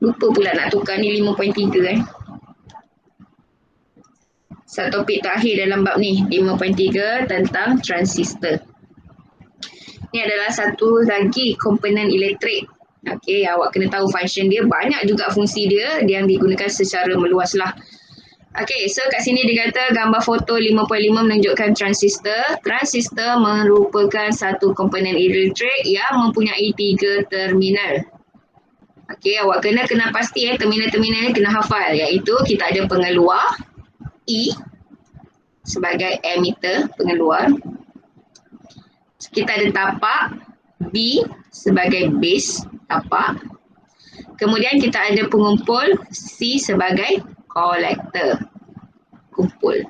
Lupa pula nak tukar ni 5.3 Satu topik terakhir dalam bab ni, 5.3 tentang transistor. Ini adalah satu lagi komponen elektrik. Okey, awak kena tahu function dia. Banyak juga fungsi dia yang digunakan secara meluas lah. Okey, so kat sini dia kata gambar foto 5.5 menunjukkan transistor. Transistor merupakan satu komponen elektrik yang mempunyai 3 terminal. Okey, awak kena pasti terminal-terminal ni kena hafal, iaitu kita ada pengeluar E sebagai emitter, pengeluar. Kita ada tapak B sebagai base, tapak. Kemudian kita ada pengumpul C sebagai kolektor, kumpul.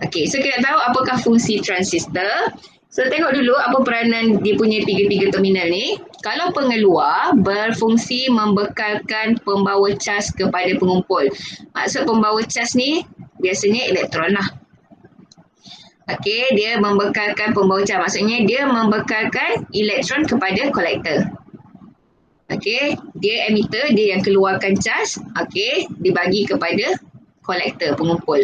Okey, so kita tahu apakah fungsi transistor. So tengok dulu apa peranan dia punya tiga-tiga terminal ni. Kalau pengeluar berfungsi membekalkan pembawa cas kepada pengumpul. Maksud pembawa cas ni biasanya elektron lah. Okey, dia membekalkan pembawa cas. Maksudnya dia membekalkan elektron kepada kolektor. Okey, dia emitter, dia yang keluarkan cas. Okey, dibagi kepada kolektor, pengumpul.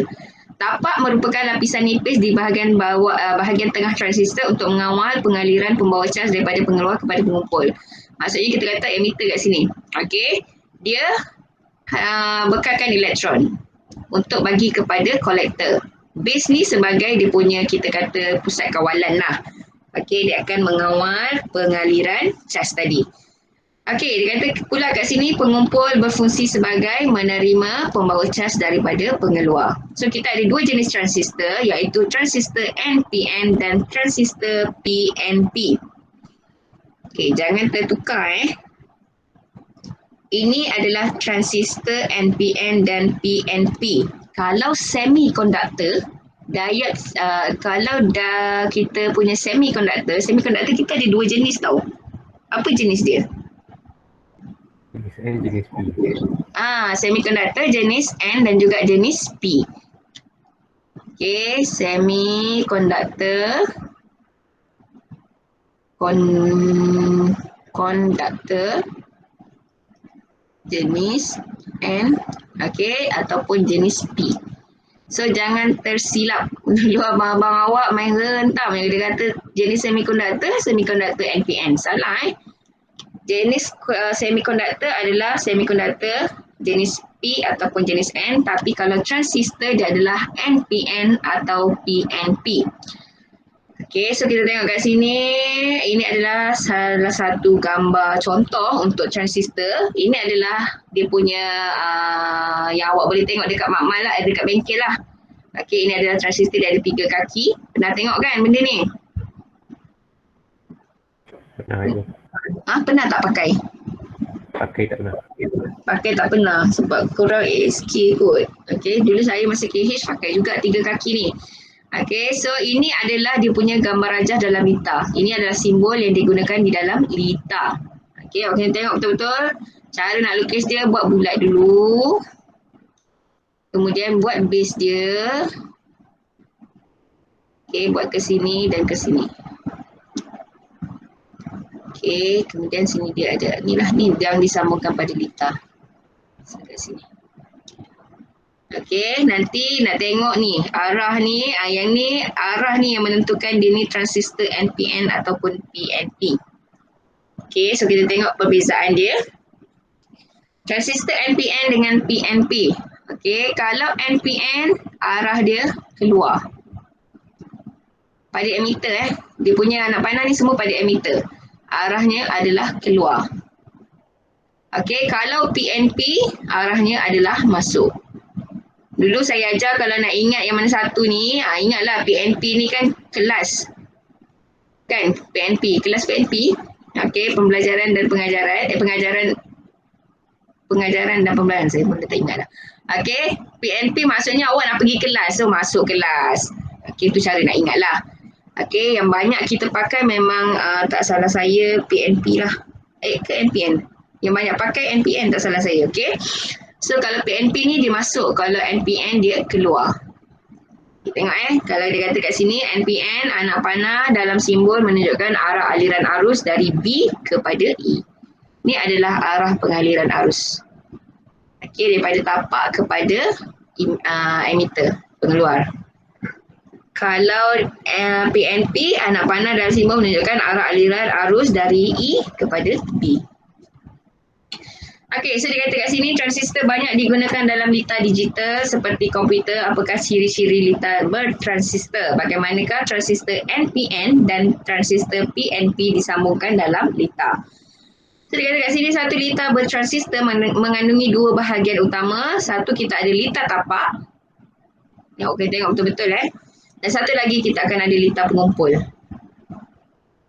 Tapak merupakan lapisan nipis di bahagian bawah, bahagian tengah transistor untuk mengawal pengaliran pembawa cas daripada pengeluar kepada pengumpul. Maksudnya kita kata emitter kat sini. Okey, dia bekalkan elektron untuk bagi kepada kolektor. Base ni sebagai dia punya, kita kata, pusat kawalan lah. Okey, dia akan mengawal pengaliran cas tadi. Okey, dia kata pula kat sini pengumpul berfungsi sebagai menerima pembawa cas daripada pengeluar. So kita ada dua jenis transistor, iaitu transistor NPN dan transistor PNP. Okey, jangan tertukar Ini adalah transistor NPN dan PNP. Kalau semiconductor, diode, kalau dah kita punya semiconductor kita ada dua jenis tau. Apa jenis dia? Jenis N, jenis P. Semiconductor jenis N dan juga jenis P. Okey, semiconductor conductor jenis N, okey, ataupun jenis P. So jangan tersilap. Dulu abang-abang awak main rentam dia kata jenis semiconductor NPN. Salah Jenis semiconductor adalah semiconductor jenis P ataupun jenis N, tapi kalau transistor dia adalah NPN atau PNP. Okey, so kita tengok kat sini, ini adalah salah satu gambar contoh untuk transistor. Ini adalah dia punya yang awak boleh tengok dekat makmal lah, dekat bengkel lah. Okey, ini adalah transistor, dia ada 3 kaki. Pernah tengok kan benda ni? Pernah je. Pernah tak pakai? Pakai tak pernah. Pakai tak pernah sebab korang ASK kot. Okey, dulu saya masa KH pakai juga 3 kaki ni. Okey, so ini adalah dia punya gambar rajah dalam lita. Ini adalah simbol yang digunakan di dalam lita. Okey, awak kena tengok betul-betul cara nak lukis dia. Buat bulat dulu. Kemudian buat base dia. Okey, buat ke sini dan ke sini. Okey, kemudian sini dia ada ni yang disambungkan pada lita. Dekat sini. Okey, nanti nak tengok ni arah ni, arah ni yang menentukan dia ni transistor NPN ataupun PNP. Okey, so kita tengok perbezaan dia. Transistor NPN dengan PNP. Okey, kalau NPN arah dia keluar pada emitter dia punya anak panah ni semua pada emitter. Arahnya adalah keluar. Okey, kalau PNP arahnya adalah masuk. Dulu saya ajar kalau nak ingat yang mana satu ni, ingatlah PNP ni kan kelas. Kan? PNP, kelas PNP. Okey, pembelajaran dan pengajaran, pengajaran dan pembelajaran, saya pun tak ingat dah. Okey, PNP maksudnya awak nak pergi kelas, so masuk kelas. Okey, itu cara nak ingatlah. Okey, yang banyak kita pakai memang tak salah saya PNP lah. Ke NPN. Yang banyak pakai NPN tak salah saya. Okey. So kalau PNP ni dia masuk, kalau NPN dia keluar. Kita tengok kalau dia kata kat sini NPN anak panah dalam simbol menunjukkan arah aliran arus dari B kepada E. Ni adalah arah pengaliran arus. Okey, daripada tapak kepada emitter, pengeluar. Kalau PNP, anak panah dalam simbol menunjukkan arah aliran arus dari E kepada B. Okey, so dia kata kat sini transistor banyak digunakan dalam litar digital seperti komputer. Apakah ciri-ciri litar bertransistor? Bagaimanakah transistor NPN dan transistor PNP disambungkan dalam litar? So dia kata kat sini satu litar bertransistor mengandungi dua bahagian utama. Satu kita ada litar tapak. Okey, tengok betul-betul Dan satu lagi kita akan ada litar pengumpul.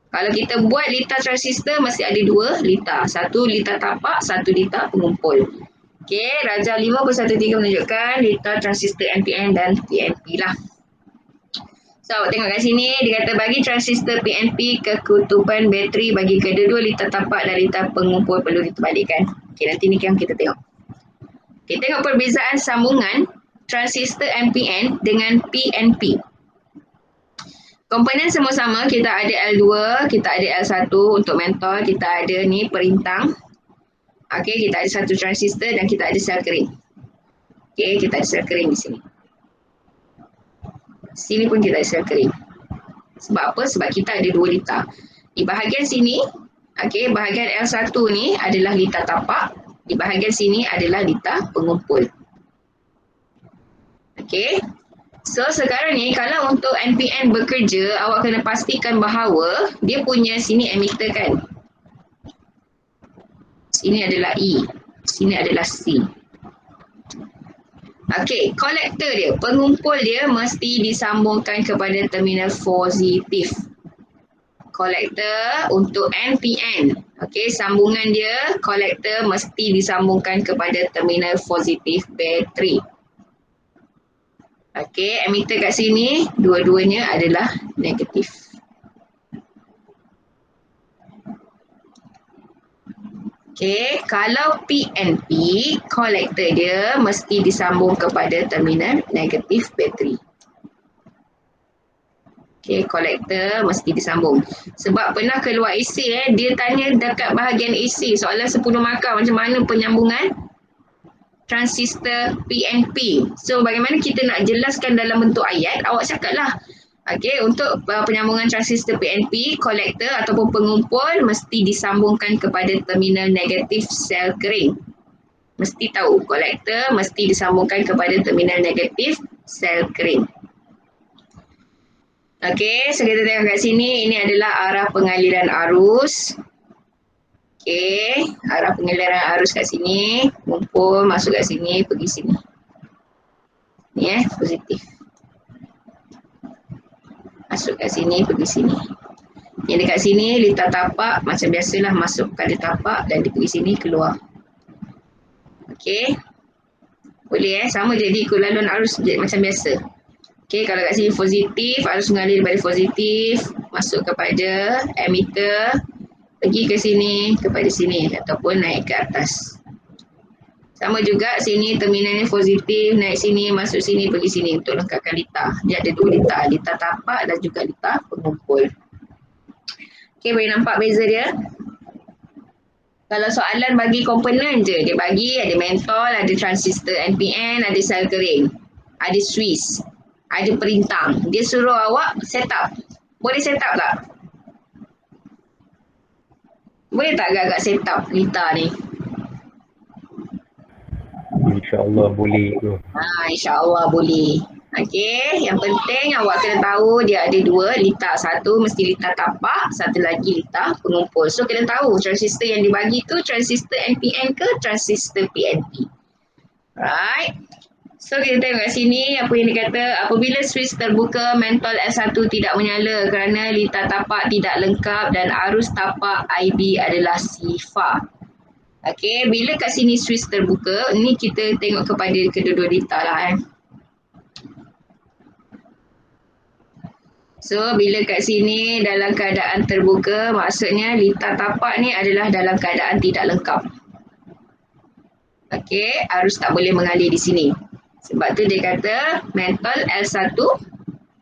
Kalau kita buat litar transistor mesti ada dua litar. Satu litar tapak, satu litar pengumpul. Okey, Rajah 5.13 menunjukkan litar transistor NPN dan PNP lah. So, tengok kat sini, dia kata bagi transistor PNP, kekutuban bateri bagi kedua-dua litar tapak dan litar pengumpul perlu diterbalikkan. Okey, nanti ni yang kita tengok. Okey, tengok perbezaan sambungan transistor NPN dengan PNP. Komponen semua sama, kita ada L2, kita ada L1 untuk mentol, kita ada ni perintang. Okey, kita ada satu transistor dan kita ada sel kering. Okey, kita ada sel kering di sini. Sini pun kita ada sel kering. Sebab apa? Sebab kita ada dua litar. Di bahagian sini, okey, bahagian L1 ni adalah litar tapak. Di bahagian sini adalah litar pengumpul. Okey. So sekarang ni kalau untuk NPN bekerja, awak kena pastikan bahawa dia punya sini emitter kan. Sini adalah E, sini adalah C. Okey, kolektor dia, pengumpul dia mesti disambungkan kepada terminal positif. Kolektor untuk NPN. Okey, sambungan dia, kolektor mesti disambungkan kepada terminal positif bateri. Okey, emitter kat sini dua-duanya adalah negatif. Okey, kalau PNP, kolektor dia mesti disambung kepada terminal negatif bateri. Okey, kolektor mesti disambung. Sebab pernah keluar esei dia tanya dekat bahagian esei soalan 10 markah macam mana penyambungan transistor PNP. So bagaimana kita nak jelaskan dalam bentuk ayat, awak cakaplah. Okey, untuk penyambungan transistor PNP, kolektor ataupun pengumpul mesti disambungkan kepada terminal negatif sel kering. Mesti tahu, kolektor mesti disambungkan kepada terminal negatif sel kering. Okey, so kita tengok kat sini, ini adalah arah pengaliran arus. Okey, arah pengaliran arus kat sini, kumpul, masuk kat sini, pergi sini. Ni positif. Masuk kat sini, pergi sini. Yang dekat sini, litar tapak, macam biasalah masuk pada tapak dan dia pergi sini, keluar. Okey. Boleh sama jadi ikut laluan arus macam biasa. Okey, kalau kat sini positif, arus mengalir daripada positif, masuk kepada emitter, pergi ke sini, kepada sini ataupun naik ke atas. Sama juga sini terminalnya positif, naik sini, masuk sini, pergi sini untuk lengkapkan litar. Dia ada dua litar, litar tapak dan juga litar pengumpul. Okey, boleh nampak beza dia? Kalau soalan bagi komponen je, dia bagi ada mentol, ada transistor NPN, ada sel kering, ada switch, ada perintang. Dia suruh awak set up. Boleh set up tak? Boleh tak agak-agak set up litar ni? InsyaAllah boleh tu. InsyaAllah boleh. Okey, yang penting awak kena tahu dia ada dua litar. Satu mesti litar tapak, satu lagi litar pengumpul. So kena tahu transistor yang dibagi tu transistor NPN ke transistor PNP. Right. So kita tengok kat sini apa yang dia kata, apabila switch terbuka mentol S1 tidak menyala kerana litar tapak tidak lengkap dan arus tapak IB adalah sifar. Okey, bila kat sini switch terbuka, ni kita tengok kepada kedua-dua litar lah So bila kat sini dalam keadaan terbuka, maksudnya litar tapak ni adalah dalam keadaan tidak lengkap. Okey, arus tak boleh mengalir di sini. Sebab tu dia kata mentol L1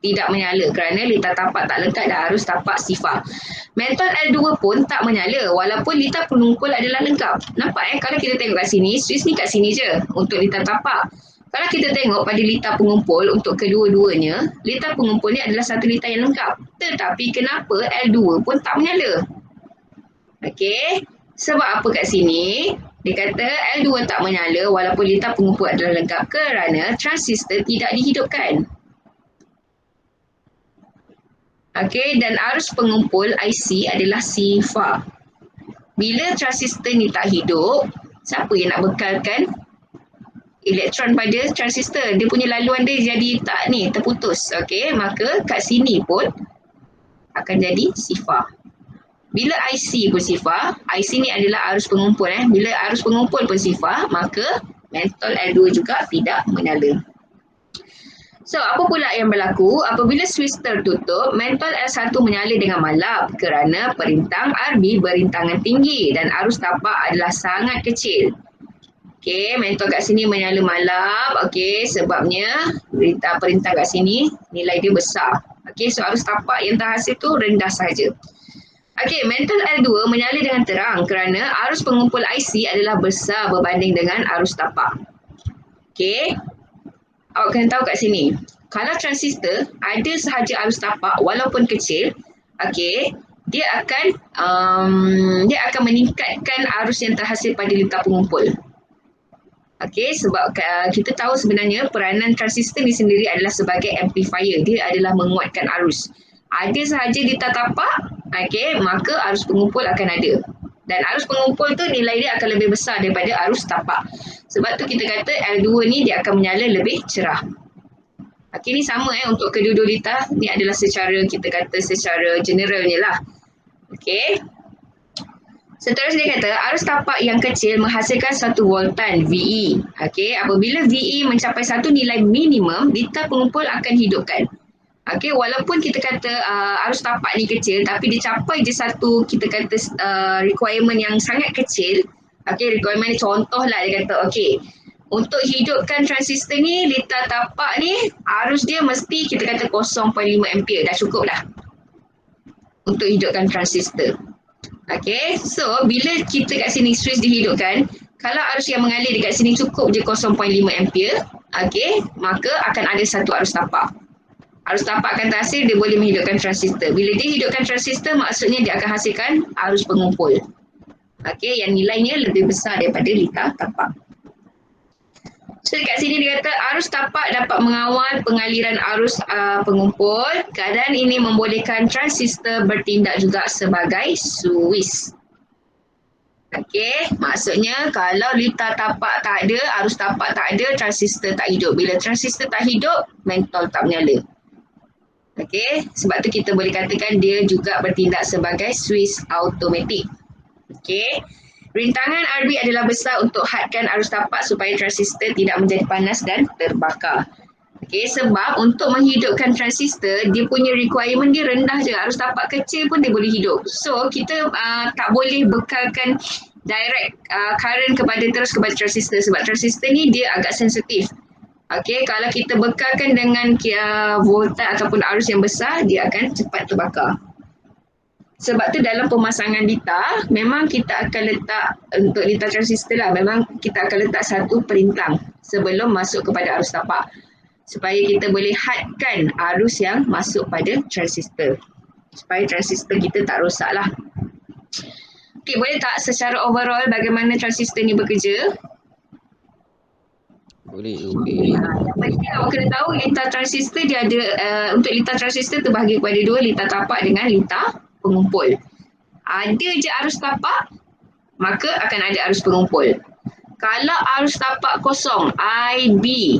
tidak menyala kerana litar tapak tak lengkap dan arus tapak sifar. Mentol L2 pun tak menyala walaupun litar pengumpul adalah lengkap. Nampak kalau kita tengok kat sini, switch ni kat sini je untuk litar tapak. Kalau kita tengok pada litar pengumpul untuk kedua-duanya, litar pengumpul ni adalah satu litar yang lengkap. Tetapi kenapa L2 pun tak menyala? Okey, sebab apa kat sini? Dia kata L2 tak menyala walaupun litar pengumpul adalah lengkap kerana transistor tidak dihidupkan. Okey, dan arus pengumpul IC adalah sifar. Bila transistor ni tak hidup, siapa yang nak bekalkan elektron pada transistor? Dia punya laluan dia jadi tak ni, terputus. Okey, maka kat sini pun akan jadi sifar. Bila IC pun sifar, IC ni adalah arus pengumpul. Bila arus pengumpul pun sifar, maka mentol L2 juga tidak menyala. So, apa pula yang berlaku? Apabila switch tertutup, mentol L1 menyala dengan malap kerana perintang RB berintangan tinggi dan arus tapak adalah sangat kecil. Okey, mentol kat sini menyala malap. Okey, sebabnya perintah kat sini nilai dia besar. Okey, so arus tapak yang terhasil tu rendah saja. Okey, mentol L2 menyala dengan terang kerana arus pengumpul IC adalah besar berbanding dengan arus tapak. Okey, awak kena tahu kat sini, kalau transistor ada sahaja arus tapak walaupun kecil, okey, dia akan meningkatkan arus yang terhasil pada litar pengumpul. Okey, sebab kita tahu sebenarnya peranan transistor ni sendiri adalah sebagai amplifier. Dia adalah menguatkan arus. Ada sahaja litar tapak, okey, maka arus pengumpul akan ada. Dan arus pengumpul tu nilai dia akan lebih besar daripada arus tapak. Sebab tu kita kata L2 ni dia akan menyala lebih cerah. Okey, ni sama untuk kedua-dua litar. Ni adalah kita kata secara generalnya lah. Okey. Seterusnya dia kata arus tapak yang kecil menghasilkan satu voltan VE. Okey, apabila VE mencapai satu nilai minimum, litar pengumpul akan hidupkan. Okey, walaupun kita kata arus tapak ni kecil, tapi dia capai je satu kita kata requirement yang sangat kecil. Okey, requirement ni contohlah dia kata, okey, untuk hidupkan transistor ni, litar tapak ni, arus dia mesti kita kata 0.5 ampere. Dah cukup dah untuk hidupkan transistor. Okey, so bila kita kat sini switch dihidupkan, kalau arus yang mengalir dekat sini cukup je 0.5 ampere, okey, maka akan ada satu arus tapak. Arus tapak akan terhasil, dia boleh menghidupkan transistor. Bila dia hidupkan transistor, maksudnya dia akan hasilkan arus pengumpul. Okey, yang nilainya lebih besar daripada litar tapak. So dekat sini dia kata arus tapak dapat mengawal pengaliran arus pengumpul. Keadaan ini membolehkan transistor bertindak juga sebagai switch. Okey, maksudnya kalau litar tapak tak ada, arus tapak tak ada, transistor tak hidup. Bila transistor tak hidup, mentol tak menyala. Okey, sebab tu kita boleh katakan dia juga bertindak sebagai switch automatik. Okey, rintangan RB adalah besar untuk hadkan arus tapak supaya transistor tidak menjadi panas dan terbakar. Okey, sebab untuk menghidupkan transistor, dia punya requirement dia rendah je. Arus tapak kecil pun dia boleh hidup. So, kita tak boleh bekalkan direct current terus kepada transistor sebab transistor ni dia agak sensitif. Okey, kalau kita bekalkan dengan voltaj ataupun arus yang besar, dia akan cepat terbakar. Sebab tu dalam pemasangan litar, memang kita akan letak, untuk litar transistor lah, memang kita akan letak satu perintang sebelum masuk kepada arus tapak. Supaya kita boleh hadkan arus yang masuk pada transistor. Supaya transistor kita tak rosak lah. Okey, boleh tak secara overall bagaimana transistor ni bekerja? Boleh. Yang penting awak kena tahu litar transistor dia ada, untuk litar transistor terbahagi kepada dua, litar tapak dengan litar pengumpul. Ada je arus tapak, maka akan ada arus pengumpul. Kalau arus tapak kosong, IB,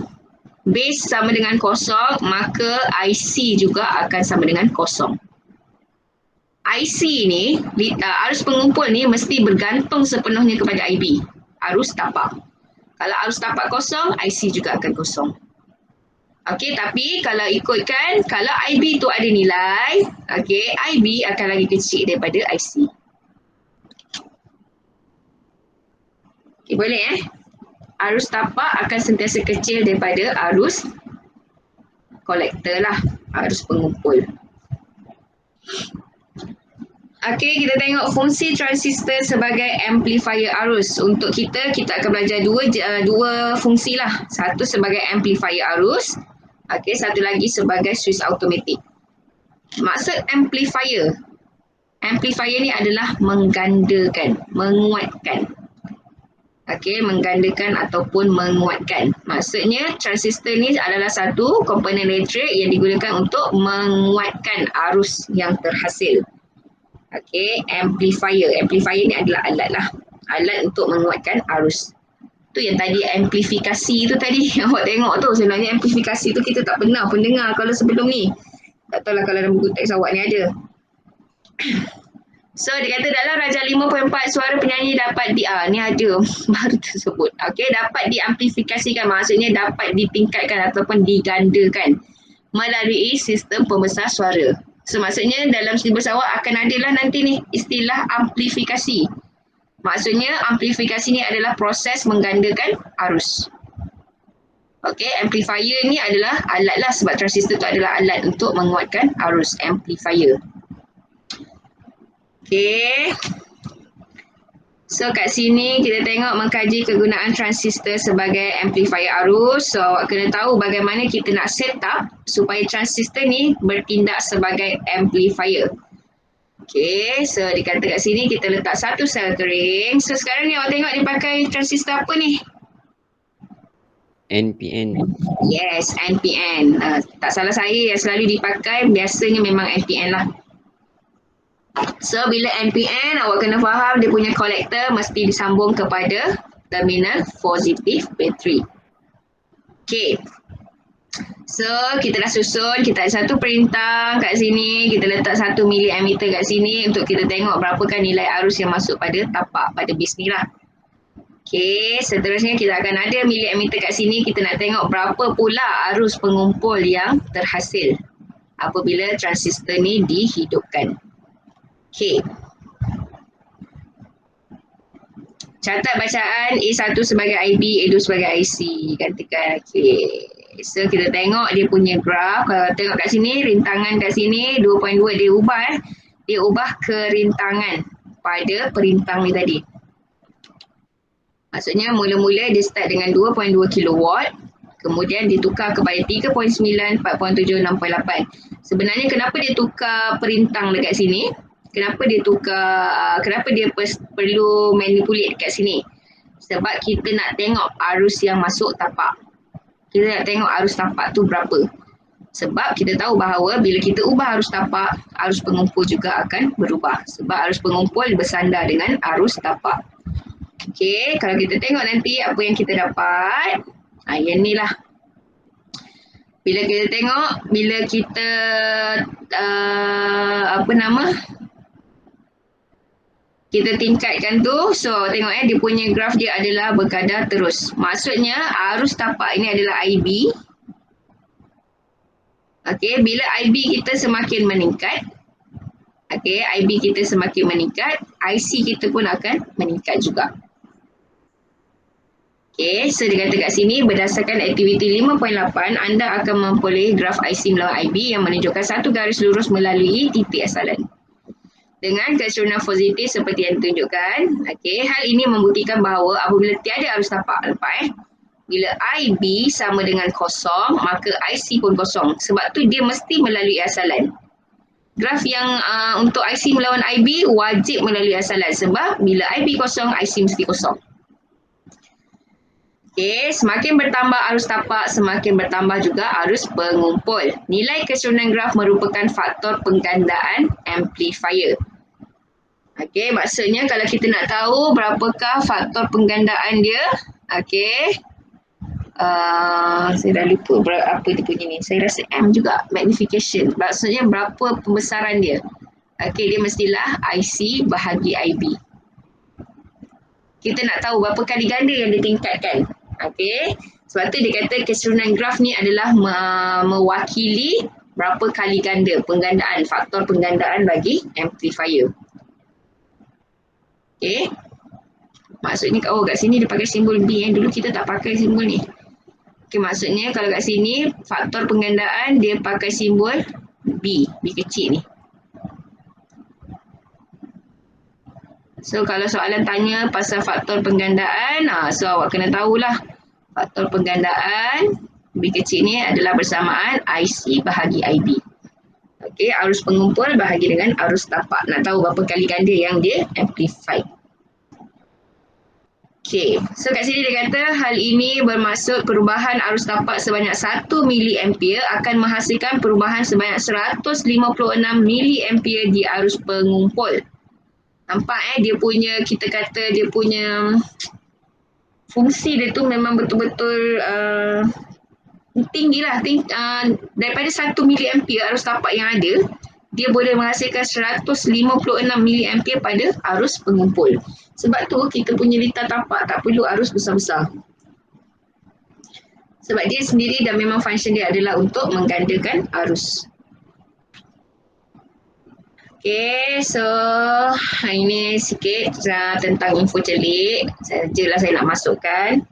base sama dengan kosong, maka IC juga akan sama dengan kosong. IC ni, arus pengumpul ni mesti bergantung sepenuhnya kepada IB, arus tapak. Kalau arus tapak kosong, IC juga akan kosong. Okey, tapi kalau ikutkan, kalau IB tu ada nilai, okey, IB akan lagi kecil daripada IC. Okey, boleh arus tapak akan sentiasa kecil daripada arus kolektor lah. arus pengumpul. Okey, kita tengok fungsi transistor sebagai amplifier arus. Untuk kita akan belajar dua fungsi lah. Satu sebagai amplifier arus. Okey, satu lagi sebagai switch automatik. Maksud amplifier. Amplifier ni adalah menggandakan, menguatkan. Okey, menggandakan ataupun menguatkan. Maksudnya transistor ni adalah satu komponen elektrik yang digunakan untuk menguatkan arus yang terhasil. Okey, amplifier. Amplifier ni adalah alat lah. Alat untuk menguatkan arus. Tu yang tadi amplifikasi tu tadi awak tengok tu. Sebenarnya amplifikasi tu kita tak pernah pun dengar kalau sebelum ni. Tak tahulah kalau dalam buku teks awak ni ada. So dia kata dalam Raja 5.4 suara penyanyi dapat ni ada baru tersebut. Okey, dapat diamplifikasikan, maksudnya dapat ditingkatkan ataupun digandakan melalui sistem pembesar suara. So maksudnya dalam silibus awak akan adalah nanti ni istilah amplifikasi. Maksudnya amplifikasi ni adalah proses menggandakan arus. Okey, amplifier ni adalah alat lah, sebab transistor tu adalah alat untuk menguatkan arus, amplifier. Okey. So kat sini kita tengok mengkaji kegunaan transistor sebagai amplifier arus. So awak kena tahu bagaimana kita nak set up supaya transistor ni bertindak sebagai amplifier. Okey, so dikata kat sini kita letak satu sel kering. So sekarang ni awak tengok dia pakai transistor apa ni? NPN. Yes, NPN. Tak salah saya yang selalu dipakai biasanya memang NPN lah. So bila NPN awak kena faham dia punya kolektor mesti disambung kepada terminal positif bateri. Okay. So kita dah susun, kita ada satu perintah kat sini, kita letak 1 miliammeter kat sini untuk kita tengok berapakah nilai arus yang masuk pada tapak, pada bis ni lah. Okay, seterusnya kita akan ada miliammeter kat sini, kita nak tengok berapa pula arus pengumpul yang terhasil apabila transistor ni dihidupkan. Okay. Catat bacaan A1 sebagai IB, A2 sebagai IC. Gantikan. Okay. So kita tengok dia punya graf. Kalau tengok kat sini, rintangan kat sini 2.2 dia ubah. Dia ubah ke rintangan pada perintang ni tadi. Maksudnya mula-mula dia start dengan 2.2 kilowatt. Kemudian ditukar kepada 3.9, 4.7, 6.8. Sebenarnya kenapa dia tukar perintang dekat sini? Kenapa dia perlu manipulate kat sini? Sebab kita nak tengok arus yang masuk tapak. Kita nak tengok arus tapak tu berapa. Sebab kita tahu bahawa bila kita ubah arus tapak, arus pengumpul juga akan berubah. Sebab arus pengumpul bersandar dengan arus tapak. Okey, kalau kita tengok nanti apa yang kita dapat. Yang ni lah. Bila kita tengok, bila kita kita tingkatkan tu, so tengok dia punya graf dia adalah berkadar terus. Maksudnya arus tapak ini adalah IB. Okey, bila IB kita semakin meningkat, okey, IB kita semakin meningkat, IC kita pun akan meningkat juga. Okey, so dia kata kat sini berdasarkan aktiviti 5.8 anda akan memperoleh graf IC melawan IB yang menunjukkan satu garis lurus melalui titik asalan dengan keseluruhan positif seperti yang ditunjukkan. Okey, hal ini membuktikan bahawa apabila tiada arus tapak lepas, bila IB sama dengan kosong, maka IC pun kosong. Sebab tu dia mesti melalui asalan. Graf yang untuk IC melawan IB wajib melalui asalan sebab bila IB kosong, IC mesti kosong. Okey, semakin bertambah arus tapak, semakin bertambah juga arus pengumpul. Nilai keseluruhan graf merupakan faktor penggandaan amplifier. Okey, maksudnya kalau kita nak tahu berapakah faktor penggandaan dia, okey. Saya dah lupa apa dia punya ni. Saya rasa M juga, magnification. Maksudnya berapa pembesaran dia. Okey, dia mestilah IC bahagi IB. Kita nak tahu berapa kali ganda yang ditingkatkan. Okey, sebab tu dia kata keseluruhan graf ni adalah mewakili berapa kali ganda penggandaan, faktor penggandaan bagi amplifier. Okey, maksudnya kat sini dia pakai simbol B. Dulu kita tak pakai simbol ni. Okay, maksudnya kalau kat sini faktor penggandaan dia pakai simbol B kecil ni. So kalau soalan tanya pasal faktor penggandaan, so awak kena tahulah faktor penggandaan B kecil ni adalah bersamaan IC bahagi IB. Okey, arus pengumpul bahagi dengan arus tapak. Nak tahu berapa kali ganda yang dia amplify. Okey, so kat sini dia kata hal ini bermaksud perubahan arus tapak sebanyak 1 miliampere akan menghasilkan perubahan sebanyak 156 miliampere di arus pengumpul. Nampak dia punya, kita kata dia punya fungsi dia tu memang betul-betul tinggi lah. Daripada 1 miliampere arus tapak yang ada, dia boleh menghasilkan 156 miliampere pada arus pengumpul. Sebab tu kita punya litar tapak tak perlu arus besar-besar. Sebab dia sendiri dan memang function dia adalah untuk menggandakan arus. Okay, so ini sikit tentang info celik. Sajalah saya nak masukkan.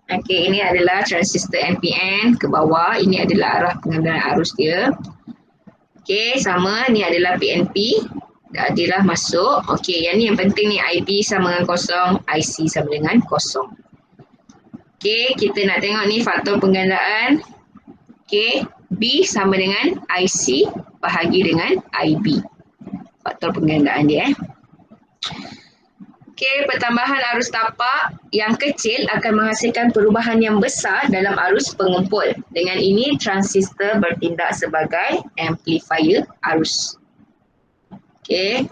Okay, ini adalah transistor NPN ke bawah. Ini adalah arah pengambilan arus dia. Okay, sama. Ni adalah PNP. Dah adalah masuk. Okay, yang ni yang penting ni IB sama dengan kosong, IC sama dengan kosong. Okay, kita nak tengok ni faktor penggandaan. Okay, B sama dengan IC bahagi dengan IB. Faktor penggandaan dia. Okay, pertambahan arus tapak yang kecil akan menghasilkan perubahan yang besar dalam arus pengumpul. Dengan ini, transistor bertindak sebagai amplifier arus. Okay,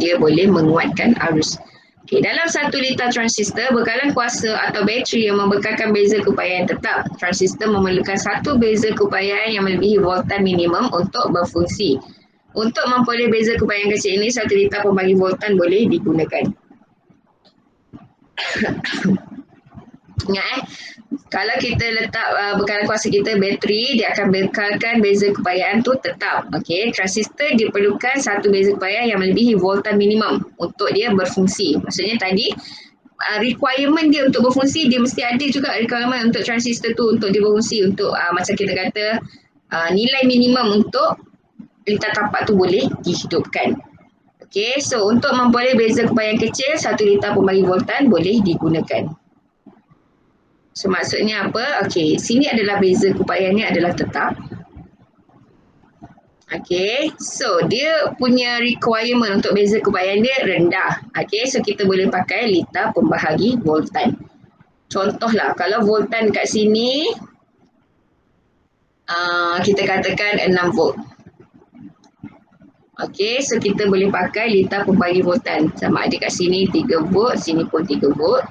dia boleh menguatkan arus. Okay, dalam 1 liter transistor, bekalan kuasa atau bateri yang membekalkan beza keupayaan tetap. Transistor memerlukan 1 beza keupayaan yang melebihi voltan minimum untuk berfungsi. Untuk memperoleh beza keupayaan kecil ini, 1 liter pembagi voltan boleh digunakan. Ingat kalau kita letak bekalan kuasa kita bateri, dia akan bekalkan beza keupayaan tu tetap. Okey, transistor diperlukan 1 beza keupayaan yang melebihi voltan minimum untuk dia berfungsi. Maksudnya tadi requirement dia untuk berfungsi, dia mesti ada juga requirement untuk transistor tu untuk dia berfungsi, untuk macam kita kata nilai minimum untuk litar tapak tu boleh dihidupkan. Okey, so untuk memperoleh beza keupayaan kecil, 1 liter pembagi voltan boleh digunakan. So maksudnya apa? Okey, sini adalah beza keupayaan ni adalah tetap. Okey, so dia punya requirement untuk beza keupayaan dia rendah. Okey, so kita boleh pakai liter pembahagi voltan. Contohlah, kalau voltan kat sini, kita katakan 6 volt. Okey, so kita boleh pakai liter pembagi voltan. Sama ada kat sini 3 volt, sini pun 3 volt.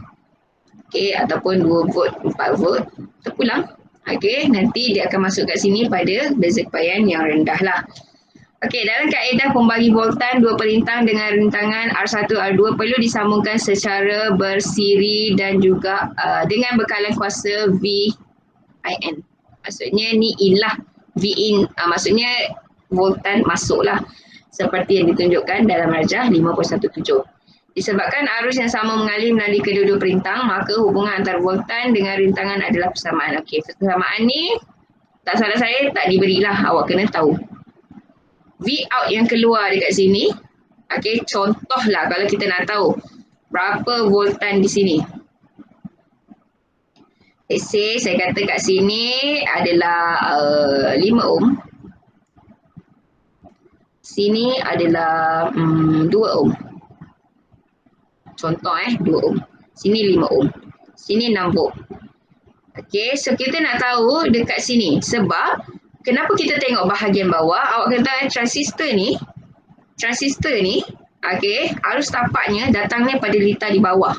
Okey, ataupun 2 volt, 4 volt. Terpulang. Okey, nanti dia akan masuk kat sini pada beza keupayaan yang rendah lah. Okey, dalam kaedah pembagi voltan, dua perintang dengan rintangan R1, R2 perlu disambungkan secara bersiri dan juga dengan bekalan kuasa VIN. Maksudnya ni in lah. VIN, maksudnya voltan masuk lah. Seperti yang ditunjukkan dalam rajah 5.17. Disebabkan arus yang sama mengalir melalui kedua-dua perintang, maka hubungan antara voltan dengan rintangan adalah persamaan. Okey, persamaan ni tak salah saya tak diberilah, awak kena tahu. V out yang keluar dekat sini, okey, contohlah kalau kita nak tahu berapa voltan di sini. Let's say saya kata kat sini adalah 5 ohm. Sini adalah 2 ohm. Contoh 2 ohm. Sini 5 ohm. Sini 6 volt. Okey, so kita nak tahu dekat sini. Sebab kenapa kita tengok bahagian bawah, awak kata transistor ni, okey, arus tapaknya datangnya pada litar di bawah.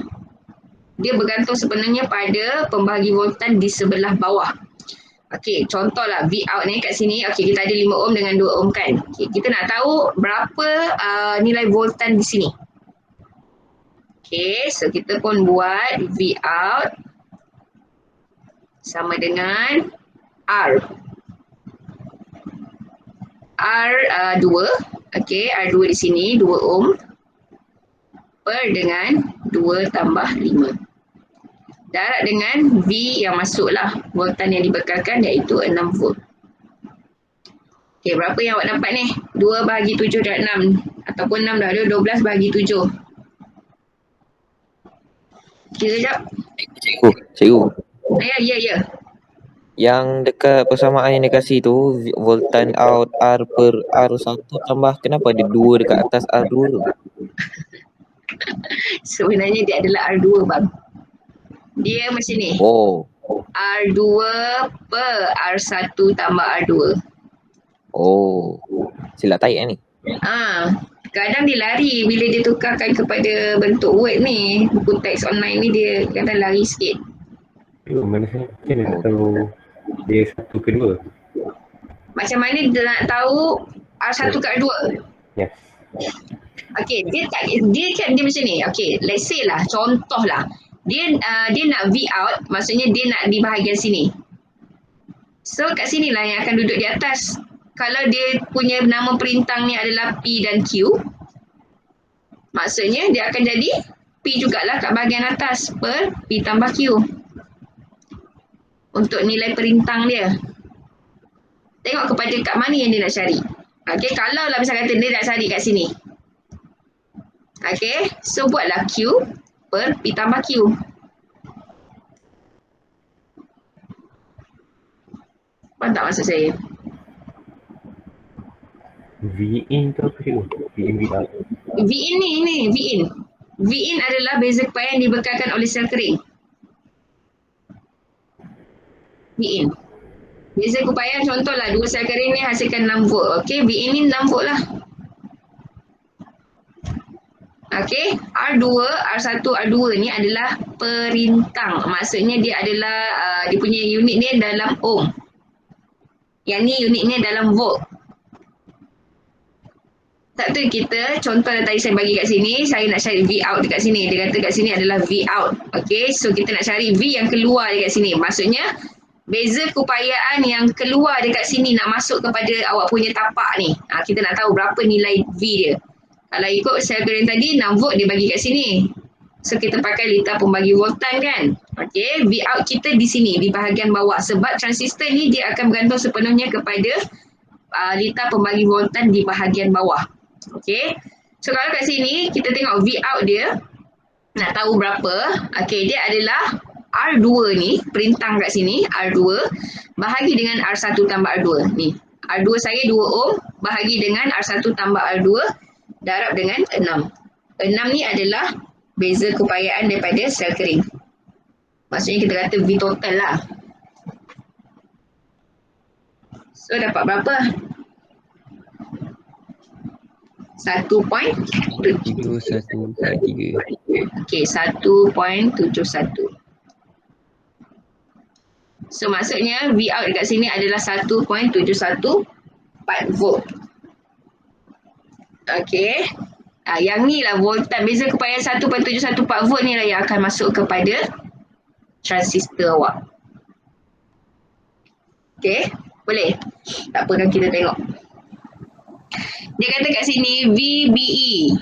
Dia bergantung sebenarnya pada pembahagi voltan di sebelah bawah. Okey, contohlah V out ni kat sini, okey, kita ada 5 ohm dengan 2 ohm kan. Okay, kita nak tahu berapa nilai voltan di sini. Okay, so kita pun buat V out sama dengan R. R2, okay, R2 di sini 2 ohm per dengan 2 tambah 5. darab dengan V yang masuklah, voltan yang dibekalkan iaitu 6 volt. Okey, berapa yang awak dapat ni? 2 bahagi 7 dan 6 ataupun 6 dah ada, 12 bahagi 7. Kira sekejap. Cikgu. Ya. Yang dekat persamaan yang dia kasih tu, voltan out R per R1 tambah, kenapa ada 2 dekat atas R2 tu? Sebenarnya dia adalah R2 bang. Dia macam ni. Oh. R2 per R1 tambah R2. Oh. Silap taik ni. Kadang dia lari bila dia tukarkan kepada bentuk word ni. Buku teks online ni dia kadang lari sikit. Mana saya nak tahu dia satu kedua. Macam mana dia nak tahu R1 ke R2? Yes. Okey, dia macam ni. Okey, let's say lah, contoh lah. Dia nak V out, maksudnya dia nak di bahagian sini. So kat sini lah yang akan duduk di atas. Kalau dia punya nama perintang ni adalah P dan Q, maksudnya dia akan jadi P jugalah kat bahagian atas per P tambah Q. Untuk nilai perintang dia. Tengok kepada kat mana yang dia nak cari. Okey, kalau lah misal kata dia nak cari kat sini. Okey, so buatlah Q per P tambah Q. Faham tak maksud saya? V in tu apa cikgu? V in V out. V in ni, V in. V in adalah beza kepayan dibekalkan oleh sel kering. V in. Beza kepayan contohlah, 2 sel kering ni hasilkan 6 volt. Okey, V in ni 6 volt lah. Okey, R2, R1, R2 ni adalah perintang. Maksudnya dia adalah, dia punya unit ni dalam ohm. Yang ni unitnya dalam volt. Tak tu kita, contoh tadi saya bagi kat sini, saya nak cari V out dekat sini. Dia kata kat sini adalah V out. Okey, so kita nak cari V yang keluar dekat sini. Maksudnya, beza keupayaan yang keluar dekat sini nak masuk kepada awak punya tapak ni. Kita nak tahu berapa nilai V dia. Kalau ikut sel kering tadi, 6 volt dia bagi kat sini. So, kita pakai litar pembagi voltan kan. Okey, V out kita di sini, di bahagian bawah. Sebab transistor ni dia akan bergantung sepenuhnya kepada litar pembagi voltan di bahagian bawah. Okey, so kalau kat sini, kita tengok V out dia, nak tahu berapa. Okey, dia adalah R2 ni, perintang kat sini, R2, bahagi dengan R1 tambah R2. Ni, R2 saya 2 ohm, bahagi dengan R1 tambah R2, darab dengan 6. 6 ni adalah beza keupayaan daripada sel kering. Maksudnya kita kata V total lah. So dapat berapa? 1.71. Okey, 1.71. So maksudnya V out dekat sini adalah 1.714 volt. Okey. Yang ni lah voltan, beza keupayaan 1.714 volt ni lah yang akan masuk kepada transistor awak. Okey, boleh? Tak apa kan kita tengok. Dia kata kat sini VBE.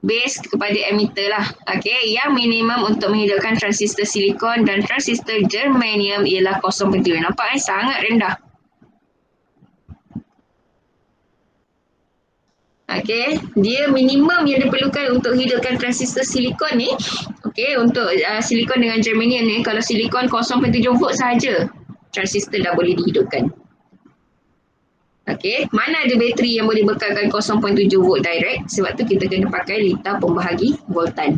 Base kepada emitter lah. Okey, yang minimum untuk menghidupkan transistor silikon dan transistor germanium ialah 0.3. Nampak sangat rendah. Okey, dia minimum yang diperlukan untuk hidupkan transistor silikon ni. Okey, untuk silikon dengan germanium ni, kalau silikon 0.7 volt sahaja, transistor dah boleh dihidupkan. Okey, mana ada bateri yang boleh bekalkan 0.7 volt direct, sebab tu kita kena pakai litar pembahagi voltan.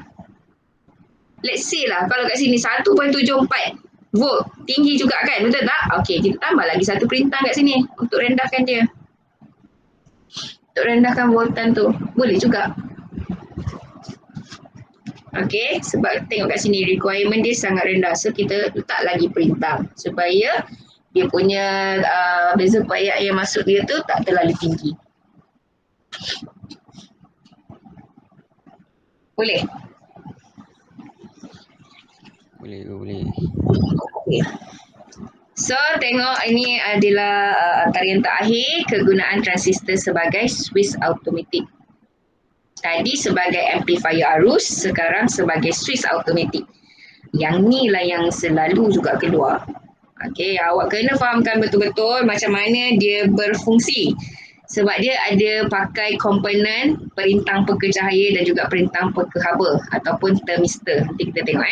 Let's say lah, kalau kat sini 1.74 volt, tinggi juga kan, betul tak? Okey, kita tambah lagi satu perintang kat sini untuk rendahkan dia. Untuk rendahkan voltan tu, boleh juga. Okey, sebab tengok kat sini requirement dia sangat rendah. So kita letak lagi perintang supaya dia punya beza keupayaan yang masuk dia tu tak terlalu tinggi. Boleh? Boleh. Okay. So tengok ini adalah tarian terakhir kegunaan transistor sebagai switch automatik. Tadi sebagai amplifier arus, sekarang sebagai switch automatik. Yang ni lah yang selalu juga keluar. Okey, awak kena fahamkan betul-betul macam mana dia berfungsi. Sebab dia ada pakai komponen perintang peka cahaya dan juga perintang peka haba ataupun termistor. Nanti kita tengok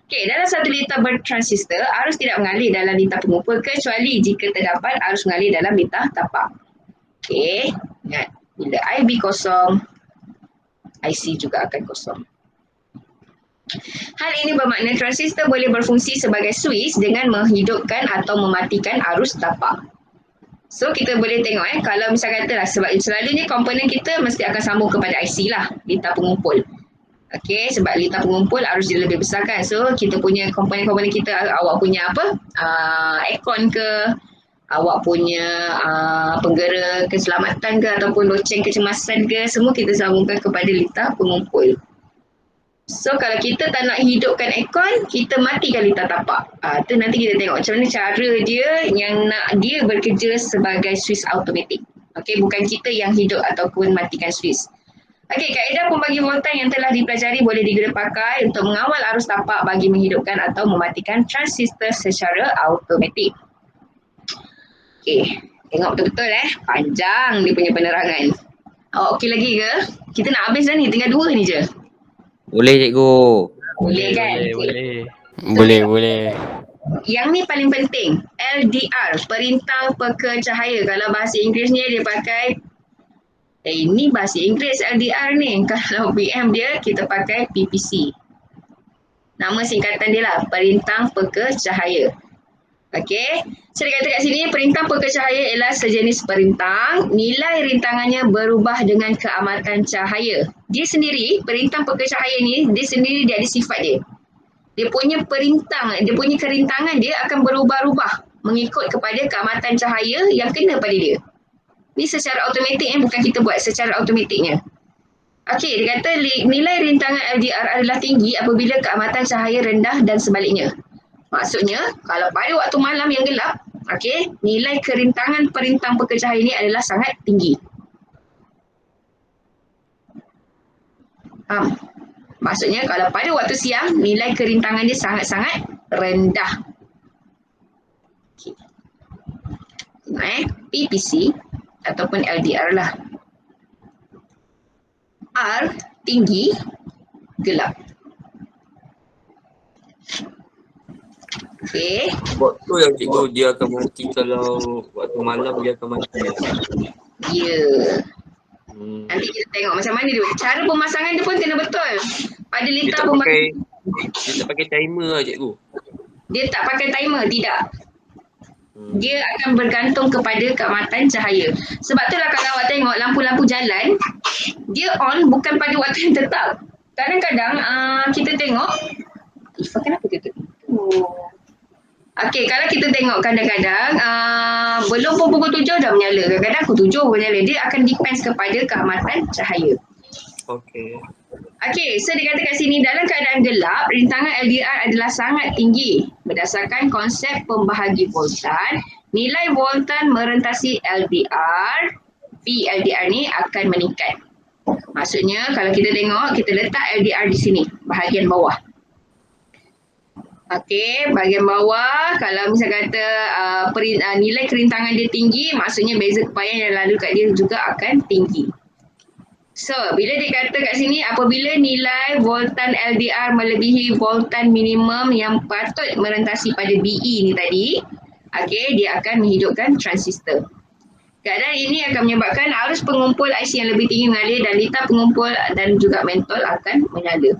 Okey, dalam satu litar bertransistor, arus tidak mengalir dalam litar pengumpul kecuali jika terdapat arus mengalir dalam litar tapak. Okey, ingat bila IB kosong, IC juga akan kosong. Hal ini bermakna transistor boleh berfungsi sebagai switch dengan menghidupkan atau mematikan arus tapak. So kita boleh tengok kalau misal katalah sebab selalunya komponen kita mesti akan sambung kepada IC lah, litar pengumpul. Okey, sebab litar pengumpul arus dia lebih besar kan. So kita punya komponen-komponen kita, awak punya apa? Aircon ke, awak punya penggera keselamatan ke ataupun loceng kecemasan ke, semua kita sambungkan kepada litar pengumpul. So kalau kita tak nak hidupkan aircon, kita matikan litar tapak. Tu nanti kita tengok macam mana cara dia yang nak dia bekerja sebagai switch automatik. Okey, bukan kita yang hidup ataupun matikan switch. Okey, kaedah pembagi voltan yang telah dipelajari boleh digunakan pakai untuk mengawal arus tapak bagi menghidupkan atau mematikan transistor secara automatik. Okey, tengok betul-betul panjang dia punya penerangan. Awak okey lagi ke? Kita nak habis dah ni, tinggal 2 ni je. Boleh cikgu. Boleh kan? Boleh. Yang ni paling penting, LDR, perintah peka cahaya. Kalau bahasa Inggerisnya dia pakai, ini bahasa Inggeris LDR ni. Kalau PM dia, kita pakai PPC. Nama singkatan dia lah, perintah peka cahaya. Okey, so dia kata kat sini, perintah peka cahaya ialah sejenis perintang, nilai rintangannya berubah dengan keamatan cahaya. Dia sendiri, perintah peka cahaya ni, dia sendiri dia ada sifat dia. Dia punya perintang, dia punya kerintangan dia akan berubah-ubah mengikut kepada keamatan cahaya yang kena pada dia. Ni secara automatik bukan kita buat secara automatiknya. Okey, dia kata nilai rintangan LDR adalah tinggi apabila keamatan cahaya rendah dan sebaliknya. Maksudnya, kalau pada waktu malam yang gelap, okey, nilai kerintangan perintang peka cahaya ini adalah sangat tinggi. Maksudnya, kalau pada waktu siang, nilai kerintangan dia sangat-sangat rendah. Okay. PPC ataupun LDR lah. R tinggi, gelap. Okey. Waktu yang cikgu dia akan mati kalau waktu malam dia akan mati. Ya. Nanti kita tengok macam mana dia. Cara pemasangan dia pun kena betul. Pada litar dia tak pakai timer lah cikgu. Dia tak pakai timer, tidak. Dia akan bergantung kepada keamatan cahaya. Sebab itulah kalau awak tengok lampu-lampu jalan, dia on bukan pada waktu yang tetap. Kadang-kadang kita tengok, Ifah kenapa tutup? Okey, kalau kita tengok kadang-kadang belum pun pukul 7 dah menyala. Kadang-kadang pukul 7 menyala. Dia akan depends kepada keamatan cahaya. Okey. Okey, so dia kata kat sini dalam keadaan gelap, rintangan LDR adalah sangat tinggi. Berdasarkan konsep pembahagi voltan, nilai voltan merentasi LDR, V LDR ni akan meningkat. Maksudnya kalau kita tengok, kita letak LDR di sini, bahagian bawah. Okey, bahagian bawah kalau misal kata nilai kerintangan dia tinggi, maksudnya beza kepayan yang lalu kat dia juga akan tinggi. So, bila dia kata kat sini apabila nilai voltan LDR melebihi voltan minimum yang patut merentasi pada BE ni tadi, okey, dia akan menghidupkan transistor. Keadaan ini akan menyebabkan arus pengumpul IC yang lebih tinggi mengalir dan litar pengumpul dan juga mentol akan menyala.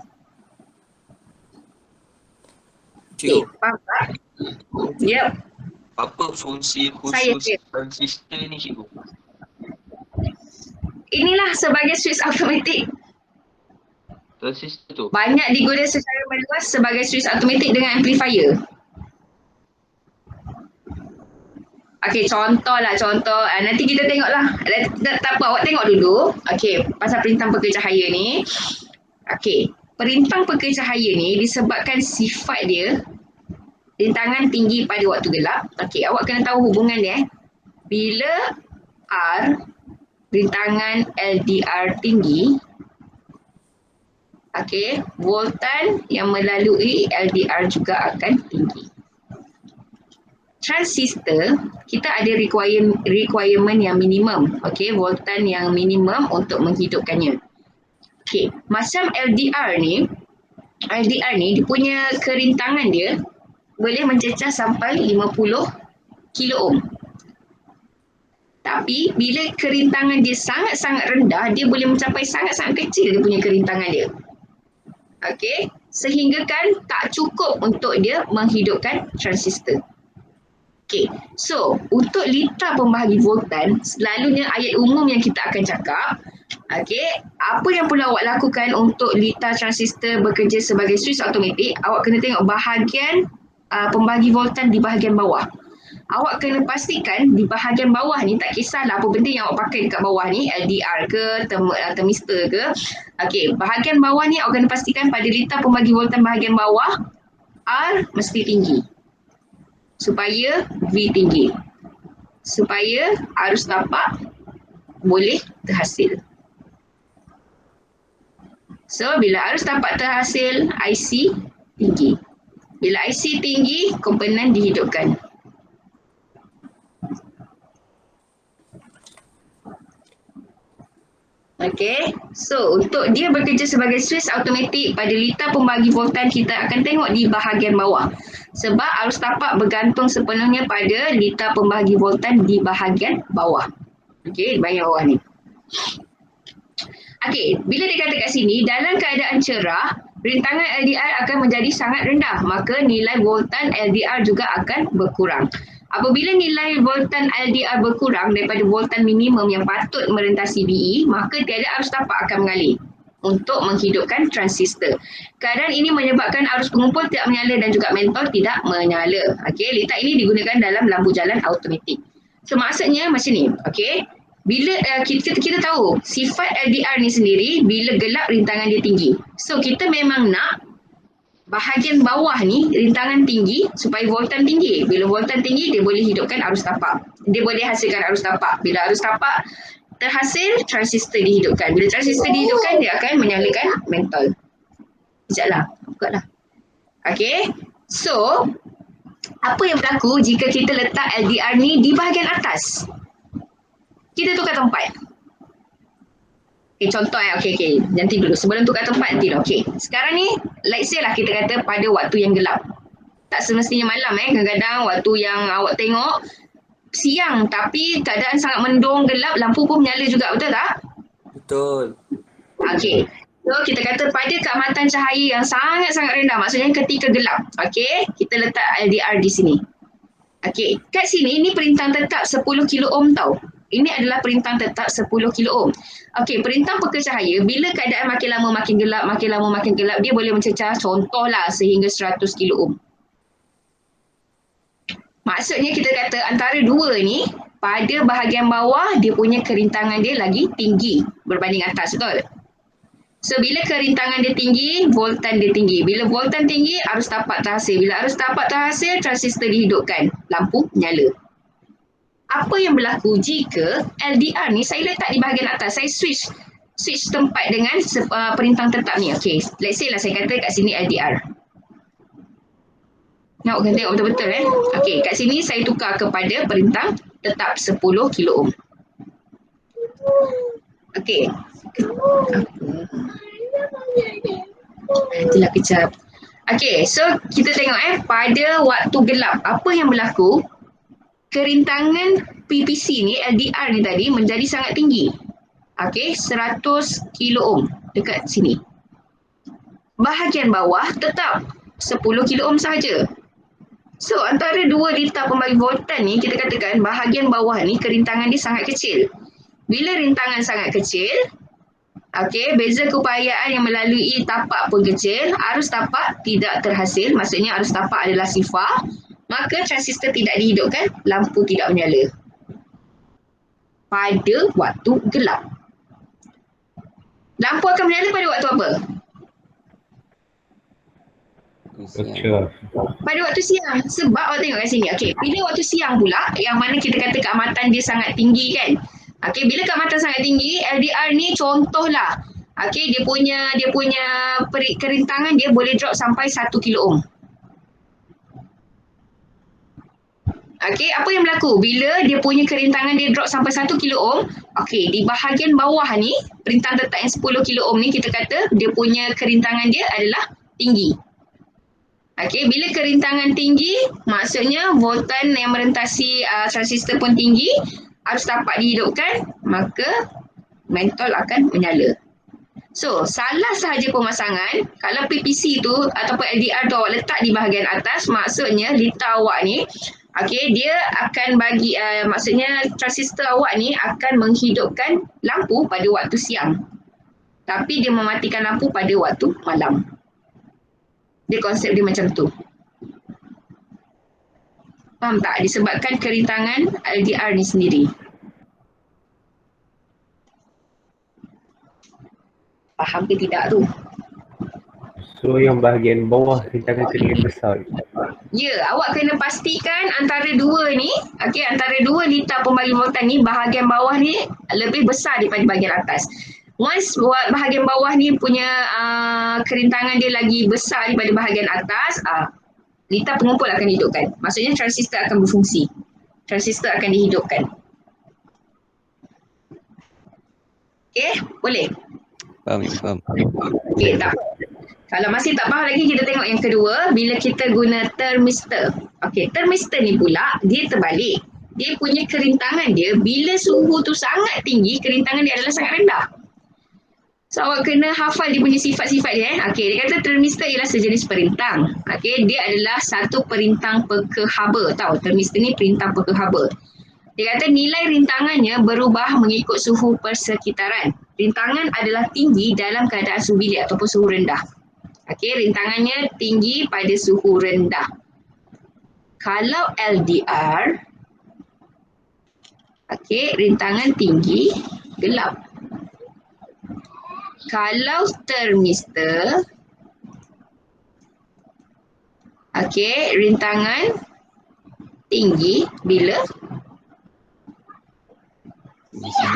Cikgu, Faham tak? Yep. apa fungsi Saya khusus transistor ni cikgu? Inilah sebagai switch automatik. Transistor tu? Banyak digunakan secara meluas sebagai switch automatik dengan amplifier. Okey, contoh. Nanti kita tengoklah. Tak apa, awak tengok dulu. Okey, pasal perintah peka cahaya ni. Okey, perintah peka cahaya ni disebabkan sifat dia rintangan tinggi pada waktu gelap. Okey, awak kena tahu hubungan dia. Bila R rintangan LDR tinggi, Okey, voltan yang melalui LDR juga akan tinggi. Transistor, kita ada requirement yang minimum. Okey, voltan yang minimum untuk menghidupkannya. Okey, macam LDR ni dia punya kerintangan dia boleh mencecah sampai 50 kilo ohm. Tapi bila kerintangan dia sangat-sangat rendah, dia boleh mencapai sangat-sangat kecil dia punya kerintangan dia. Okey, sehingga kan tak cukup untuk dia menghidupkan transistor. Okey, so untuk litar pembahagi voltan, selalunya ayat umum yang kita akan cakap, okey, apa yang perlu awak lakukan untuk litar transistor bekerja sebagai switch automatik, awak kena tengok bahagian pembahagi voltan di bahagian bawah. Awak kena pastikan di bahagian bawah ni, tak kisahlah apa benda yang awak pakai dekat bawah ni, LDR ke, thermistor ke. Okey, bahagian bawah ni awak kena pastikan pada litar pembagi voltan bahagian bawah, R mesti tinggi. Supaya V tinggi. Supaya arus tapak boleh terhasil. So, bila arus tapak terhasil, IC tinggi. Bila IC tinggi, komponen dihidupkan. Okey, so untuk dia bekerja sebagai switch automatik pada litar pembagi voltan, kita akan tengok di bahagian bawah. Sebab arus tapak bergantung sepenuhnya pada litar pembagi voltan di bahagian bawah. Okey, di bahagian bawah ni. Okey, bila dia kata kat sini, dalam keadaan cerah, rintangan LDR akan menjadi sangat rendah, maka nilai voltan LDR juga akan berkurang. Apabila nilai voltan LDR berkurang daripada voltan minimum yang patut merentasi BE, maka tiada arus tapak akan mengalir untuk menghidupkan transistor. Keadaan ini menyebabkan arus pengumpul tidak menyala dan juga mentol tidak menyala. Okey, litar ini digunakan dalam lampu jalan automatik. So maksudnya macam ni, okey. Bila kita tahu sifat LDR ni sendiri, bila gelap rintangan dia tinggi. So kita memang nak bahagian bawah ni rintangan tinggi supaya voltan tinggi. Bila voltan tinggi, dia boleh hidupkan arus tapak. Dia boleh hasilkan arus tapak. Bila arus tapak terhasil, transistor dihidupkan. Bila transistor dihidupkan, dia akan menyalakan mentol. Sekejaplah, buka lah. Okey, so apa yang berlaku jika kita letak LDR ni di bahagian atas? Kita tukar tempat. Okay, contoh okey. Nanti dulu. Sebelum tukar tempat nanti dah. Okey. Sekarang ni, let's say lah kita kata pada waktu yang gelap. Tak semestinya malam kadang-kadang waktu yang awak tengok siang tapi keadaan sangat mendung, gelap, lampu pun menyala juga, betul tak? Betul. Okey. So kita kata pada keamatan cahaya yang sangat-sangat rendah, maksudnya ketika gelap. Okey, kita letak LDR di sini. Okey, kat sini ni perintah tetap 10 kilo ohm tau. Ini adalah perintah tetap 10 kilo ohm. Okey, perintah peka cahaya bila keadaan makin lama makin gelap, dia boleh mencecah contohlah sehingga 100 kilo ohm. Maksudnya kita kata antara dua ni, pada bahagian bawah dia punya kerintangan dia lagi tinggi berbanding atas, betul? So bila kerintangan dia tinggi, voltan dia tinggi. Bila voltan tinggi, arus tapak terhasil. Bila arus tapak terhasil, transistor dihidupkan, lampu nyala. Apa yang berlaku jika LDR ni saya letak di bahagian atas, saya switch tempat dengan perintah tetap ni. Okey, let's say lah saya kata kat sini LDR. Nak kena tengok betul-betul Okey, kat sini saya tukar kepada perintah tetap 10 kilo ohm. Okey. Nantilah kejap. Okey, so kita tengok pada waktu gelap apa yang berlaku? Kerintangan PPC ni, LDR ni tadi menjadi sangat tinggi. Okey, 100 kilo ohm dekat sini. Bahagian bawah tetap 10 kilo ohm sahaja. So, antara dua litar pembagi voltan ni, kita katakan bahagian bawah ni kerintangan dia sangat kecil. Bila rintangan sangat kecil, okey, beza keupayaan yang melalui tapak pun kecil, arus tapak tidak terhasil, maksudnya arus tapak adalah sifar, maka transistor tidak dihidupkan, lampu tidak menyala. Pada waktu gelap. Lampu akan menyala pada waktu apa? Pada waktu siang. Sebab awak tengok kat sini. Okey, bila waktu siang pula, yang mana kita kata keamatan dia sangat tinggi kan? Okey, bila keamatan sangat tinggi, LDR ni contohlah. Okey, dia punya kerintangan dia boleh drop sampai 1 kilo ohm. Okey, apa yang berlaku? Bila dia punya kerintangan dia drop sampai 1 kilo ohm, okey, di bahagian bawah ni, perintang tetap yang 10 kilo ohm ni kita kata dia punya kerintangan dia adalah tinggi. Okey, bila kerintangan tinggi, maksudnya voltan yang merentasi transistor pun tinggi, arus tapak dihidupkan, maka mentol akan menyala. So, salah sahaja pemasangan, kalau PPC tu ataupun LDR tu awak letak di bahagian atas, maksudnya litar awak ni, okey, dia akan bagi, maksudnya transistor awak ni akan menghidupkan lampu pada waktu siang. Tapi dia mematikan lampu pada waktu malam. Dia konsep dia macam tu. Faham tak? Disebabkan kerintangan LDR ni sendiri. Faham ke tidak tu? So yang bahagian bawah kerintangan kena besar. Ya, awak kena pastikan antara dua ni, okey, antara dua litar pembagi voltan ni, bahagian bawah ni lebih besar daripada bahagian atas. Once bahagian bawah ni punya kerintangan dia lagi besar daripada bahagian atas, litar pengumpul akan dihidupkan. Maksudnya transistor akan berfungsi. Transistor akan dihidupkan. Okey, boleh? Faham. Okey, tak. Kalau masih tak faham lagi, kita tengok yang kedua, bila kita guna termistor. Okey, termistor ni pula, dia terbalik. Dia punya kerintangan dia, bila suhu tu sangat tinggi, kerintangan dia adalah sangat rendah. So, awak kena hafal dia punya sifat-sifat dia. Okey, dia kata termistor ialah sejenis perintang. Okey, dia adalah satu perintang pekehaba. Tahu, termistor ni perintang pekehaba. Dia kata nilai rintangannya berubah mengikut suhu persekitaran. Rintangan adalah tinggi dalam keadaan suhu bilik ataupun suhu rendah. Okey, rintangannya tinggi pada suhu rendah. Kalau LDR, okey, rintangan tinggi, gelap. Kalau termistor, okey, rintangan tinggi bila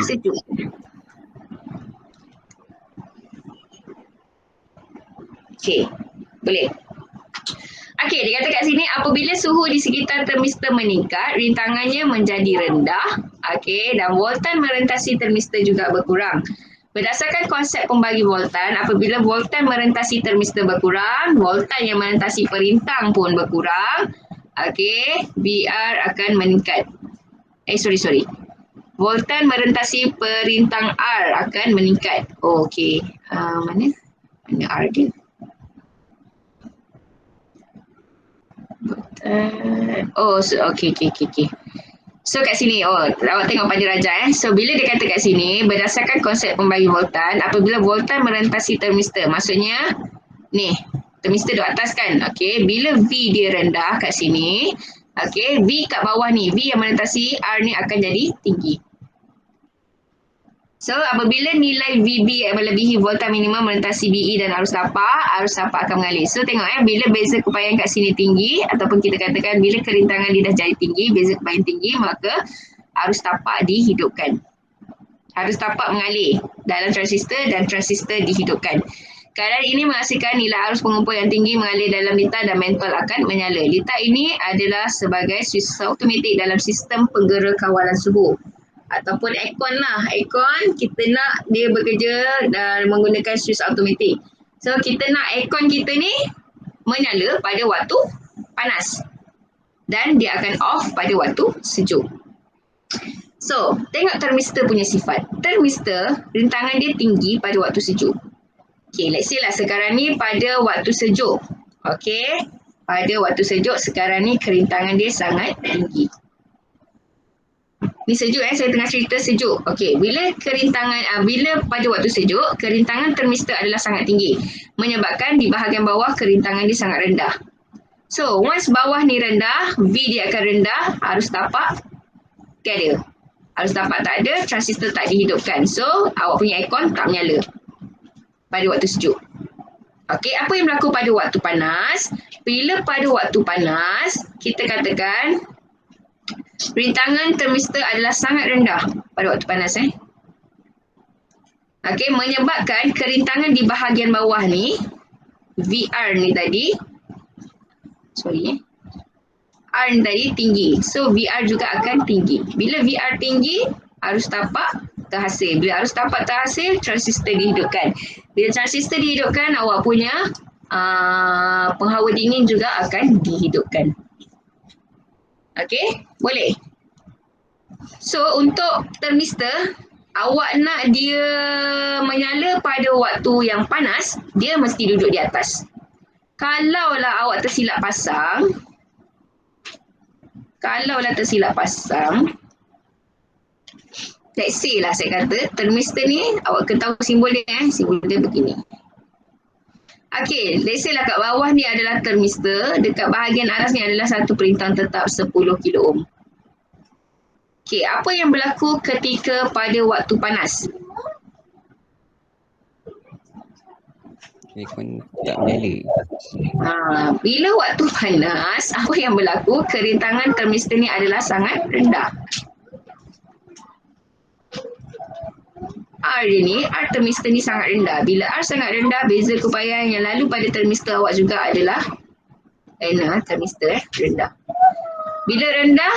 sejuk. Okey, boleh. Okey, dia kata kat sini apabila suhu di sekitar termistor meningkat, rintangannya menjadi rendah, okey, dan voltan merentasi termistor juga berkurang. Berdasarkan konsep pembagi voltan, apabila voltan merentasi termistor berkurang, voltan yang merentasi perintang pun berkurang, okey, VR akan meningkat. Sorry. Voltan merentasi perintang R akan meningkat. Oh, okey. Mana R dia? Okey. So kat sini, awak tengok pada raja. So bila dia kata kat sini, berdasarkan konsep pembagi voltan, apabila voltan merentasi termistor, maksudnya ni, termistor duduk atas kan? Okey, bila V dia rendah kat sini, okey, V kat bawah ni, V yang merentasi R ni akan jadi tinggi. So apabila nilai VB melebihi voltan minimum merentasi BE dan arus tapak akan mengalir. So tengok bila beza kepayan kat sini tinggi, ataupun kita katakan bila kerintangan dia dah jadi tinggi, beza kepayan tinggi, maka arus tapak dihidupkan. Arus tapak mengalir dalam transistor dan transistor dihidupkan. Keadaan ini menghasilkan nilai arus pengumpul yang tinggi mengalir dalam litar dan mentol akan menyala. Litar ini adalah sebagai switch automatik dalam sistem penggera kawalan suhu. Ataupun aircon lah. Aircon kita nak dia bekerja dan menggunakan switch automatik. So kita nak aircon kita ni menyala pada waktu panas. Dan dia akan off pada waktu sejuk. So tengok termistor punya sifat. Termistor rintangan dia tinggi pada waktu sejuk. Okay, let's say lah sekarang ni pada waktu sejuk. Okay, pada waktu sejuk sekarang ni kerintangan dia sangat tinggi. Ni sejuk saya tengah cerita sejuk. Okey, bila kerintangan bila pada waktu sejuk, kerintangan termistor adalah sangat tinggi menyebabkan di bahagian bawah kerintangan dia sangat rendah. So, once bawah ni rendah, V dia akan rendah, arus tapak tiada. Arus tapak tak ada, transistor tak dihidupkan. So, awak punya aircon tak menyala pada waktu sejuk. Okey, apa yang berlaku pada waktu panas? Bila pada waktu panas, kita katakan rintangan termistor adalah sangat rendah pada waktu panas. Okey, menyebabkan kerintangan di bahagian bawah ni, VR ni tadi, R ni tadi tinggi. So VR juga akan tinggi. Bila VR tinggi, arus tapak terhasil. Bila arus tapak terhasil, transistor dihidupkan. Bila transistor dihidupkan, awak punya penghawa dingin juga akan dihidupkan. Okey, boleh? So untuk termistor, awak nak dia menyala pada waktu yang panas, dia mesti duduk di atas. Kalaulah awak tersilap pasang, let's say lah saya kata, termistor ni awak kena tahu simbol dia simbol dia begini. Okey, let's say lah kat bawah ni adalah termistor, dekat bahagian atas ni adalah satu perintah tetap 10 kilo ohm. Okey, apa yang berlaku ketika pada waktu panas? Aircon tak menyala. Bila waktu panas, apa yang berlaku? Kerintangan termistor ni adalah sangat rendah. R dia ni, R termistor ni sangat rendah. Bila R sangat rendah, beza keupayaan yang lalu pada termistor awak juga adalah termistor rendah. Bila rendah,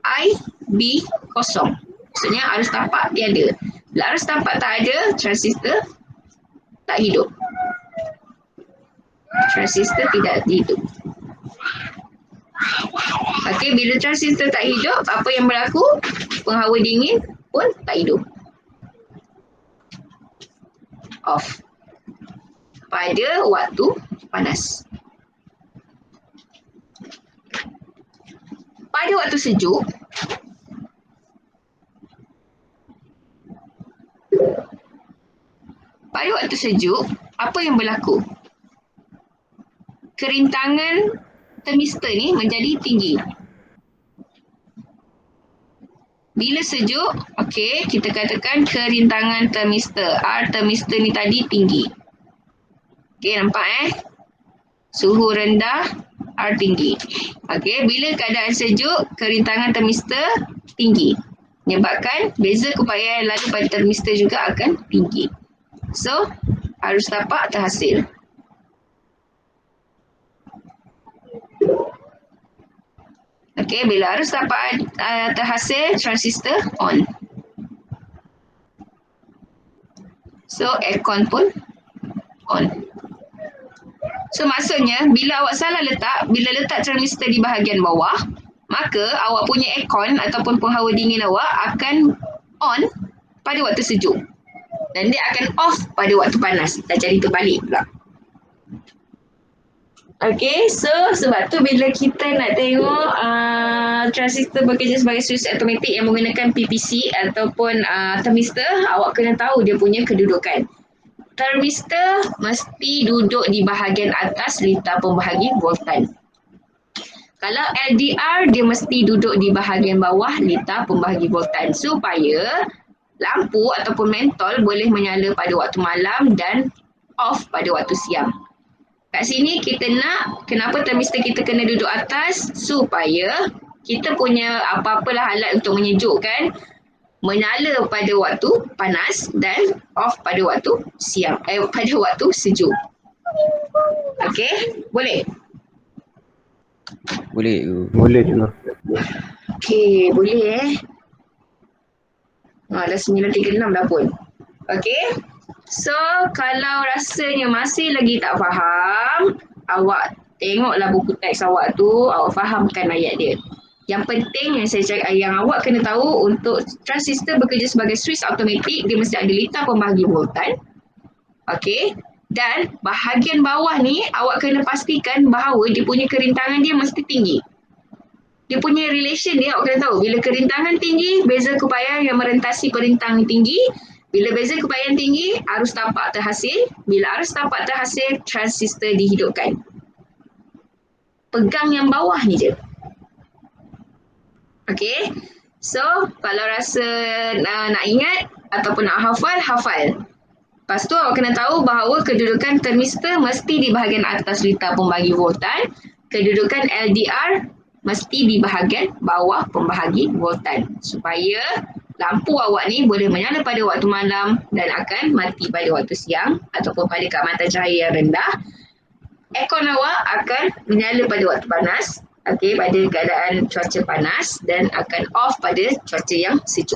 I, B kosong. Maksudnya arus tapak dia ada. Bila arus tapak tak ada, transistor tak hidup. Transistor tidak hidup. Okey, bila transistor tak hidup, apa yang berlaku? Penghawa dingin pun tak hidup. Off. Pada waktu panas. Pada waktu sejuk, apa yang berlaku? Kerintangan termistor ni menjadi tinggi. Bila sejuk, okey, kita katakan kerintangan termistor, R termistor ni tadi tinggi. Okey, nampak Suhu rendah, R tinggi. Okey, bila keadaan sejuk, kerintangan termistor tinggi. Menyebabkan beza keupayaan lalu pada termistor juga akan tinggi. So, arus tapak terhasil. Okey, bila arus tapak terhasil, transistor on. So, aircon pun on. So, maksudnya bila awak salah letak, bila letak transistor di bahagian bawah, maka awak punya aircon ataupun penghawa dingin awak akan on pada waktu sejuk. Dan dia akan off pada waktu panas. Dah jadi terbalik pula. Okay, so sebab tu bila kita nak tengok transistor bekerja sebagai switch automatik yang menggunakan PPC ataupun termistor, awak kena tahu dia punya kedudukan. Termistor mesti duduk di bahagian atas litar pembahagi voltan. Kalau LDR, dia mesti duduk di bahagian bawah litar pembahagi voltan supaya lampu ataupun mentol boleh menyala pada waktu malam dan off pada waktu siang. Kat sini kita nak kenapa termistor kita kena duduk atas supaya kita punya apa-apalah alat untuk menyejukkan menyala pada waktu panas dan off pada waktu siang, pada waktu sejuk. Okey, boleh? Boleh ke? Boleh juga. Okey, boleh dah 9.36 dah pun. Okey. So, kalau rasanya masih lagi tak faham, awak tengoklah buku teks awak tu, awak fahamkan ayat dia. Yang penting yang saya cakap, yang awak kena tahu untuk transistor bekerja sebagai switch automatik, dia mesti ada litar pembahagi voltan. Okey. Dan bahagian bawah ni, awak kena pastikan bahawa dia punya kerintangan dia mesti tinggi. Dia punya relation dia awak kena tahu. Bila kerintangan tinggi, beza keupayaan yang merentasi perintang tinggi. Bila beza keupayaan tinggi, arus tapak terhasil. Bila arus tapak terhasil, transistor dihidupkan. Pegang yang bawah ni je. Okey. So, kalau rasa nak ingat ataupun nak hafal, hafal. Lepas tu awak kena tahu bahawa kedudukan termistor mesti di bahagian atas litar pembahagi voltan. Kedudukan LDR mesti di bahagian bawah pembahagi voltan. Supaya lampu awak ni boleh menyala pada waktu malam dan akan mati pada waktu siang ataupun pada keamatan cahaya yang rendah. Aircon awak akan menyala pada waktu panas, okey, pada keadaan cuaca panas dan akan off pada cuaca yang sejuk.